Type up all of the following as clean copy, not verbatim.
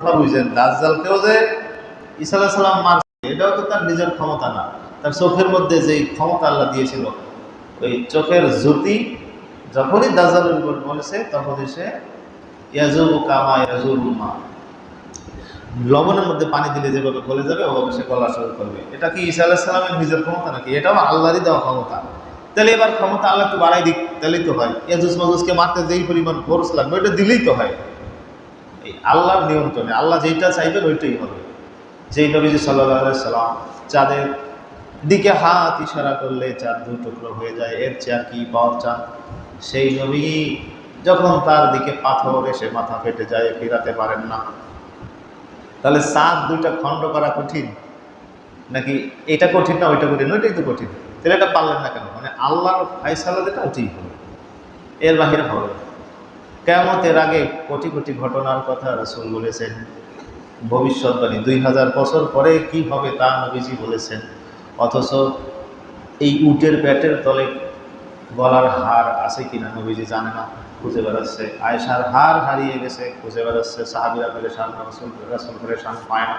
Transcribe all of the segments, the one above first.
বুঝছেন দাজ্জালকেও যে ঈসা আলাইহিস সালাম মারছে, এটাও তো তার নিজের ক্ষমতা না। তার চোখের মধ্যে যেই ক্ষমতা আল্লাহ দিয়েছিল, ওই চোখের জ্যোতি যখনই দাজ্জালের উপর বলেছে, তখনই সে ইয়াজুবু কামা ইয়াজুবুল মা, লবণের মধ্যে পানি দিলে যেভাবে গলে যাবে ওভাবে সে গলা শুরু করবে। এটা কি ঈসা আলাইহিস সালামের নিজের ক্ষমতা নাকি? এটাও আল্লাহরই দেওয়া ক্ষমতা। তাহলে এবার ক্ষমতা আল্লাহ একটু বাড়াই দিক, তাহলেই তো হয়। ইয়াজুজ মাজুজকে মারতে যেই পরিমাণ ফোর্স লাগবে ওইটা দিলেই তো হয়। এই আল্লাহর নিয়ন্ত্রণে, আল্লাহ যেইটা চাইবেন ওইটাই হবে। যেই নবীজি সাল্লাল্লাহু আলাইহি সাল্লাম চাঁদের দিকে হাত ইশারা করলে চাঁদ দুই টুকরো হয়ে যায়, এর চেয়ে আর কি পাওয়ার চান? সেই নবী যখন তার দিকে পাথর এসে মাথা ফেটে যায়, ফিরাতে পারেন না, তাহলে চাঁদ দুইটা খণ্ড করা কঠিন নাকি? এটা কঠিন না ওইটা কঠিন? ওইটাই তো কঠিন। তাহলে এটা পারলেন না কেন? মানে আল্লাহর ফায়সালা যেটা ওইটাই হবে, এর বাহিরে হবে না। কিয়ামতের আগে কোটি কোটি ঘটনার কথা রাসূল বলেছেন, ভবিষ্যৎবাণী 2000 বছর পরে কি হবে তা নবীজি বলেছেন। অথচ এই উটের পেটের তলে গলার হার আছে কিনা নবীজি জানে না, খুঁজে বেড়াচ্ছে। আয়েশার হার হারিয়ে গেছে, খুঁজে বেড়াচ্ছে। সাহাবীরা পেরেশান, রাসূল পেরেশান, পায় না।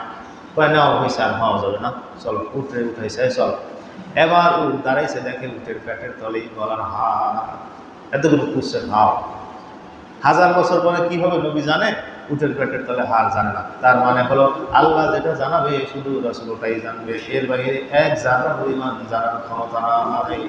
কয় নেওয়া হয়েছে, আর হওয়া যাবে না, চলো উঠে উঠাইছে, চল। এবার উঠ দাঁড়াইছে, দেখে উটের পেটের তলেই গলার হার। এতগুলো খুঁজছে, হাও। 1000 বছর পরে কি হবে নবী জানে, উটের পেটের তলে হার জানে না। তার মানে হলো আল্লাহ যেটা জানাবে শুধু রাসূল ওটাই জানবে, এর বাইরে এক জানার পরিমাণ জানার ক্ষমতা নাই।